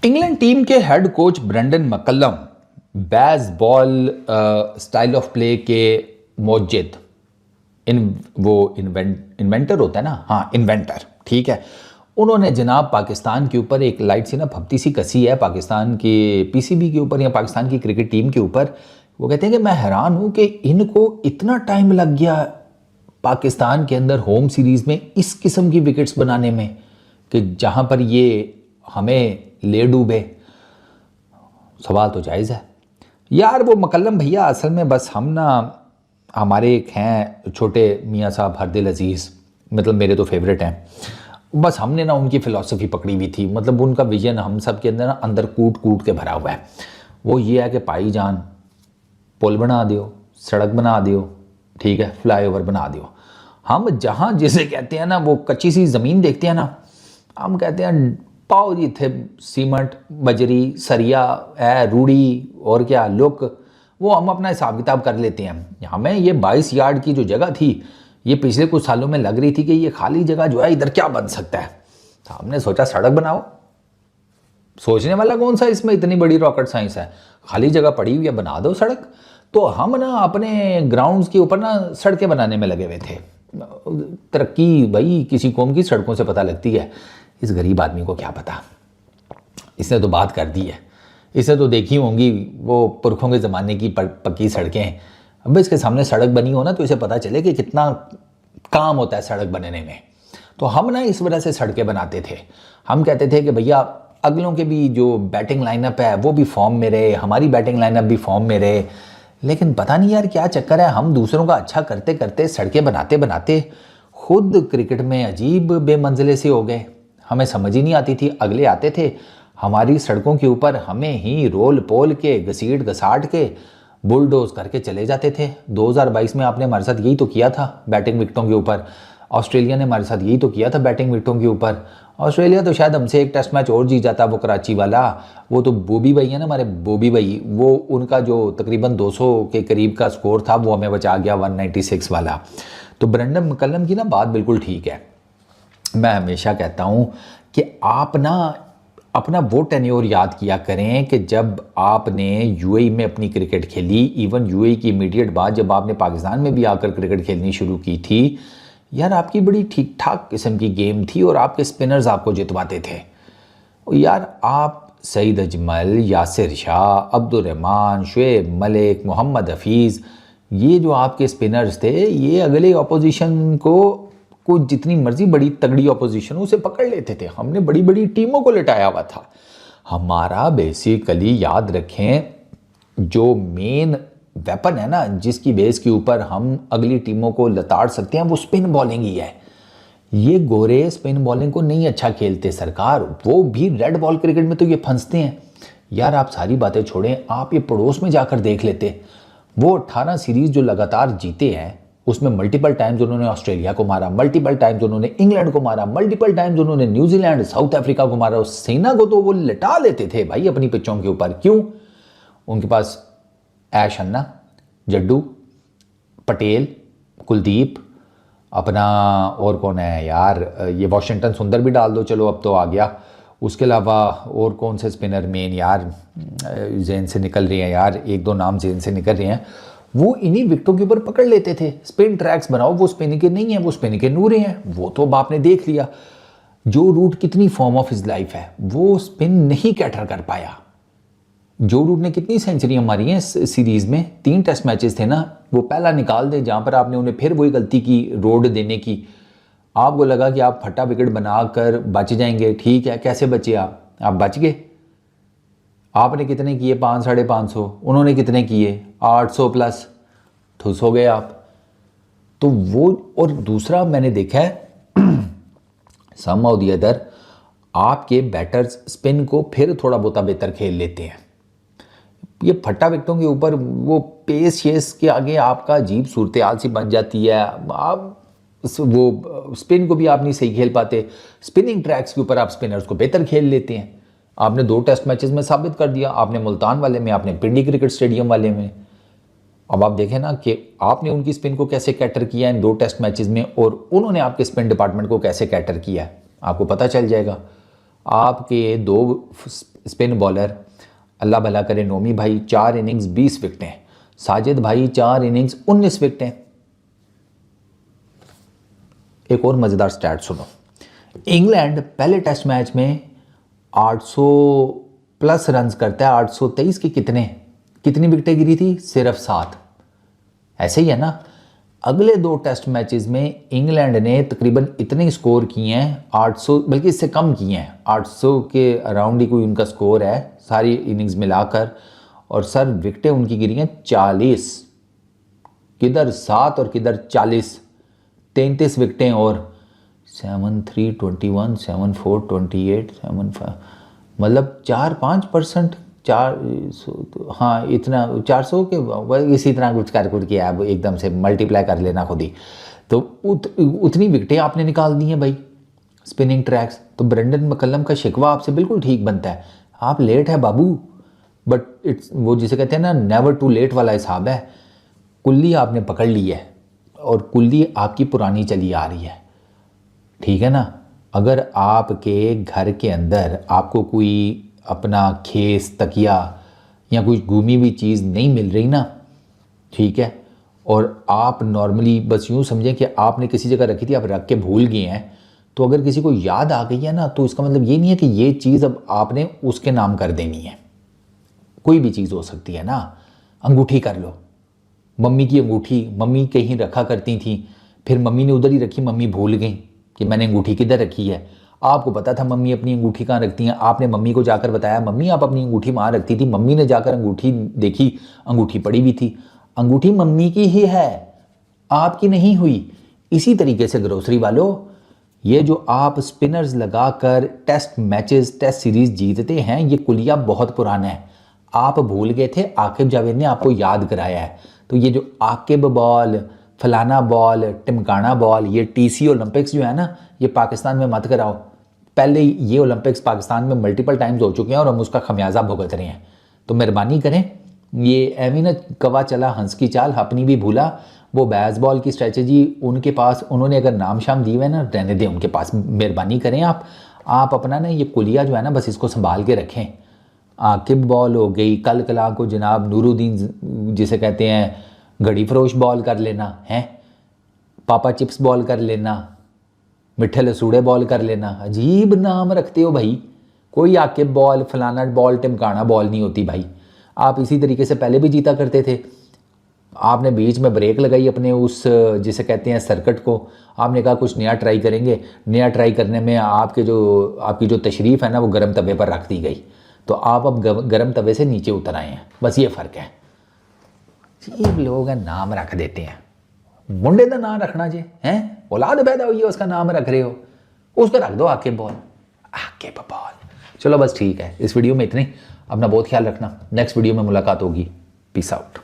England team के head coach Brendon McCullum Bazball style of play के मौजिद inventor होता है ना, हाँ इन्वेंटर, ठीक है। उन्होंने जनाब पाकिस्तान के ऊपर एक लाइट सी ना भपती सी कसी है पाकिस्तान की पीसीबी के ऊपर या पाकिस्तान की क्रिकेट टीम के ऊपर। वो कहते हैं कि मैं हैरान हूँ कि इनको इतना टाइम लग गया पाकिस्तान के अंदर होम सीरीज़ में इस किस्म की विकेट्स बनाने में कि जहाँ पर ये हमें ले डूबे। सवाल तो जायज़ है यार। वो मकल्लम भैया असल में बस हम ना, हमारे एक हैं छोटे मियाँ साहब हरदिल अजीज़, मतलब मेरे तो फेवरेट हैं। बस हमने ना उनकी फ़िलॉसफी पकड़ी हुई थी, मतलब उनका विजन हम सब के अंदर ना अंदर कूट कूट के भरा हुआ है। वो ये है कि पाई जान पुल बना दियो, सड़क बना दियो, ठीक है, फ्लाईओवर बना दियो। हम जहाँ जिसे कहते हैं ना, वो कच्ची सी ज़मीन देखते हैं ना, हम कहते हैं पाओ जी थे सीमेंट बजरी सरिया है रूढ़ी और क्या लुक, वो हम अपना हिसाब किताब कर लेते हैं। हमें ये 22 यार्ड की जो जगह थी, ये पिछले कुछ सालों में लग रही थी कि ये खाली जगह जो है इधर क्या बन सकता है। तो हमने सोचा सड़क बनाओ। सोचने वाला कौन सा, इसमें इतनी बड़ी रॉकेट साइंस है, खाली जगह पड़ी हुई है, बना दो सड़क। तो हम ना अपने ग्राउंड्स के ऊपर ना सड़कें बनाने में लगे हुए थे। तरक्की भाई किसी कौम की सड़कों से पता लगती है, इस गरीब आदमी को क्या पता। इसने तो बात कर दी है, इसने तो देखी होंगी वो पुरखों के ज़माने की पक्की सड़कें। अब इसके सामने सड़क बनी हो ना तो इसे पता चले कि कितना काम होता है सड़क बनने में। तो हम ना इस वजह से सड़कें बनाते थे। हम कहते थे कि भैया अगलों के भी जो बैटिंग लाइनअप है वो भी फॉर्म में रहे, हमारी बैटिंग लाइनअप भी फॉर्म में रहे। लेकिन पता नहीं यार क्या चक्कर है, हम दूसरों का अच्छा करते करते सड़कें बनाते बनाते खुद क्रिकेट में अजीब बेमंजिले से हो गए। हमें समझ ही नहीं आती थी। अगले आते थे हमारी सड़कों के ऊपर, हमें ही रोल पोल के घसीट घसाट के बुलडोज करके चले जाते थे। 2022 में आपने हमारे साथ यही तो किया था बैटिंग विकेटों के ऊपर। ऑस्ट्रेलिया ने हमारे साथ यही तो किया था बैटिंग विकेटों के ऊपर। ऑस्ट्रेलिया तो शायद हमसे एक टेस्ट मैच और जीत जाता, वो कराची वाला। वो तो बॉबी भाई है ना हमारे, बॉबी भाई, वो उनका जो तकरीबन 200 के करीब का स्कोर था वो हमें बचा गया 196 वाला। तो ब्रेंडन मैकलम की ना बात बिल्कुल ठीक है। मैं हमेशा कहता हूँ कि आप ना अपना वो टेन्योर याद किया करें कि जब आपने यूएई में अपनी क्रिकेट खेली, इवन यूएई की इमीडिएट बाद जब आपने पाकिस्तान में भी आकर क्रिकेट खेलनी शुरू की थी, यार आपकी बड़ी ठीक ठाक किस्म की गेम थी और आपके स्पिनर्स आपको जितवाते थे। और यार आप सईद अजमल, यासिर शाह, अब्दुल रहमान, शुएब मलिक, मोहम्मद हफीज़, ये जो आपके स्पिनर्स थे, ये अगले ऑपोजिशन को जितनी मर्जी बड़ी तगड़ी ऑपोजिशन उसे पकड़ लेते थे। हमने बड़ी बड़ी टीमों को लटाया हुआ था। हमारा बेसिकली याद रखें जो मेन वेपन है ना, जिसकी बेस के ऊपर हम अगली टीमों को लताड़ सकते हैं, वो स्पिन बॉलिंग ही है। ये गोरे स्पिन बॉलिंग को नहीं अच्छा खेलते सरकार, वो भी रेड बॉल क्रिकेट में तो ये फंसते हैं। यार आप सारी बातें छोड़ें, आप ये पड़ोस में जाकर देख लेते। वो 18 सीरीज जो लगातार जीते हैं उसमें मल्टीपल टाइम्स उन्होंने ऑस्ट्रेलिया को मारा, मल्टीपल टाइम्स उन्होंने इंग्लैंड को मारा, मल्टीपल टाइम्स उन्होंने न्यूजीलैंड, साउथ अफ्रीका को मारा। उस सेना को तो वो लटा लेते थे भाई अपनी पिचों के ऊपर। क्यों? उनके पास ऐश अन्ना, जड्डू, पटेल, कुलदीप, अपना और कौन है यार, ये वॉशिंगटन सुंदर भी डाल दो, चलो अब तो आ गया। उसके अलावा और कौन से स्पिनर मेन यार जेन से निकल रहे हैं यार, एक दो नाम जेन से निकल रहे हैं। वो इन्हीं विकेटों के ऊपर पकड़ लेते थे। स्पिन ट्रैक्स बनाओ, वो स्पिन के नहीं है, वो स्पिन के नूरे हैं। वो तो अब आपने देख लिया, जो रूट कितनी फॉर्म ऑफ हिज लाइफ है, वो स्पिन नहीं कैटर कर पाया। जो रूट ने कितनी सेंचुरियां मारी हैं सीरीज में, 3 टेस्ट मैचेस थे ना, वो पहला निकाल दे जहां पर आपने उन्हें फिर वही गलती की रोड देने की। आपको लगा कि आप फटा विकेट बनाकर बच जाएंगे, ठीक है, कैसे बचे आप बच गए। आपने कितने किए? 500 साढ़े 500, उन्होंने कितने किए? 800 प्लस, ठुस हो गए आप। तो वो, और दूसरा मैंने देखा है सम ऑफ द अदर, आपके बैटर्स स्पिन को फिर थोड़ा बहुत बेहतर खेल लेते हैं। ये फट्टा विकेटों के ऊपर वो पेस शेस के आगे आपका अजीब सूरत हाल सी बन जाती है। आप वो स्पिन को भी आप नहीं सही खेल पाते। स्पिनिंग ट्रैक्स के ऊपर आप स्पिनर्स को बेहतर खेल लेते हैं। आपने 2 टेस्ट मैचेस में साबित कर दिया, आपने मुल्तान वाले में, आपने पिंडी क्रिकेट स्टेडियम वाले में। अब आप देखें ना कि आपने उनकी स्पिन को कैसे कैटर किया इन 2 टेस्ट मैचेस में, और उन्होंने आपके स्पिन डिपार्टमेंट को कैसे कैटर किया है, आपको पता चल जाएगा। आपके 2 स्पिन बॉलर, अल्लाह भला करे, नोमी भाई 4 इनिंग्स 20 विकेटें, साजिद भाई 4 इनिंग्स 19 विकेटें। एक और मज़ेदार स्टैट सुनो, इंग्लैंड पहले टेस्ट मैच में 800 प्लस रन्स करता है, 823 की कितनी विकेटें गिरी थी? सिर्फ 7। ऐसे ही है ना। अगले 2 टेस्ट मैचेस में इंग्लैंड ने तकरीबन इतने स्कोर किए हैं, 800 बल्कि इससे कम किए हैं, 800 के अराउंड ही कोई उनका स्कोर है सारी इनिंग्स मिलाकर। और सर विकेटें उनकी गिरी हैं 40, किधर 7 और किधर 40, 33 विकेटें। और 7-3-21, 7-4-28, 7-5 मतलब 4-5%, 400, हाँ इतना 400 के इसी तरह कुछ कर किया, अब एकदम से मल्टीप्लाई कर लेना खुद ही। तो उतनी विकेटें आपने निकाल दी हैं भाई स्पिनिंग ट्रैक्स। तो ब्रेंडन मैकलम का शिकवा आपसे बिल्कुल ठीक बनता है, आप लेट है बाबू, बट इट्स वो जिसे कहते हैं ना नेवर टू लेट वाला हिसाब है। कुल्ली आपने पकड़ ली है और कुल्ली आपकी पुरानी चली आ रही है, ठीक है ना। अगर आपके घर के अंदर आपको कोई अपना खेस, तकिया या कोई घूमी हुई चीज़ नहीं मिल रही ना, ठीक है, और आप नॉर्मली बस यूँ समझें कि आपने किसी जगह रखी थी, आप रख के भूल गए हैं, तो अगर किसी को याद आ गई है ना, तो इसका मतलब ये नहीं है कि ये चीज़ अब आपने उसके नाम कर देनी है। कोई भी चीज़ हो सकती है ना। अंगूठी कर लो, मम्मी की अंगूठी मम्मी कहीं रखा करती थी, फिर मम्मी ने उधर ही रखी, मम्मी भूल गई कि मैंने अंगूठी किधर रखी है। आपको पता था मम्मी अपनी अंगूठी कहाँ रखती हैं, आपने मम्मी को जाकर बताया मम्मी आप अपनी अंगूठी वहाँ रखती थी, मम्मी ने जाकर अंगूठी देखी, अंगूठी पड़ी हुई थी। अंगूठी मम्मी की ही है, आपकी नहीं हुई। इसी तरीके से ग्रोसरी वालों, ये जो आप स्पिनर्स लगाकर टेस्ट मैचेस, टेस्ट सीरीज जीतते हैं, ये कुलिया बहुत पुराना है। आप भूल गए थे, आकिब जावेद ने आपको याद कराया है। तो ये जो आकिब बॉल, फलाना बॉल, टिमकाना बॉल, ये टीसी ओलंपिक्स जो है ना, ये पाकिस्तान में मत कराओ। पहले ये ओलंपिक्स पाकिस्तान में मल्टीपल टाइम्स हो चुके हैं और हम उसका खमियाजा भुगत रहे हैं। तो मेहरबानी करें, ये एमिन कवा चला हंस की चाल, अपनी भी भूला। वो बेसबॉल की स्ट्रेटजी उनके पास, उन्होंने अगर नाम शाम दिए हुए ना, रहने दें उनके पास। मेहरबानी करें आप अपना ना ये कुलिया जो है ना, बस इसको संभाल के रखें। आकिब बॉल हो गई, कल कला को जनाब नूरुद्दीन जिसे कहते हैं घड़ी फरोश बॉल कर लेना है, पापा चिप्स बॉल कर लेना, मिठे लसूड़े बॉल कर लेना। अजीब नाम रखते हो भाई। कोई आकिब बॉल, फलाना बॉल, टिमकाना बॉल नहीं होती भाई। आप इसी तरीके से पहले भी जीता करते थे। आपने बीच में ब्रेक लगाई अपने उस जिसे कहते हैं सर्किट को, आपने कहा कुछ नया ट्राई करेंगे। नया ट्राई करने में आपकी जो तशरीफ़ है ना, वो गर्म तवे पर रख दी गई। तो आप अब गर्म तवे से नीचे उतर आए हैं, बस ये फ़र्क है। ये लोग नाम रख देते हैं, मुंडे का नाम रखना जे हैं, औलाद पैदा हुई है उसका नाम रख रहे हो, उसका रख दो आकिब बॉल, आकिब बॉल। चलो बस ठीक है, इस वीडियो में इतने। अपना बहुत ख्याल रखना, नेक्स्ट वीडियो में मुलाकात होगी। Peace out.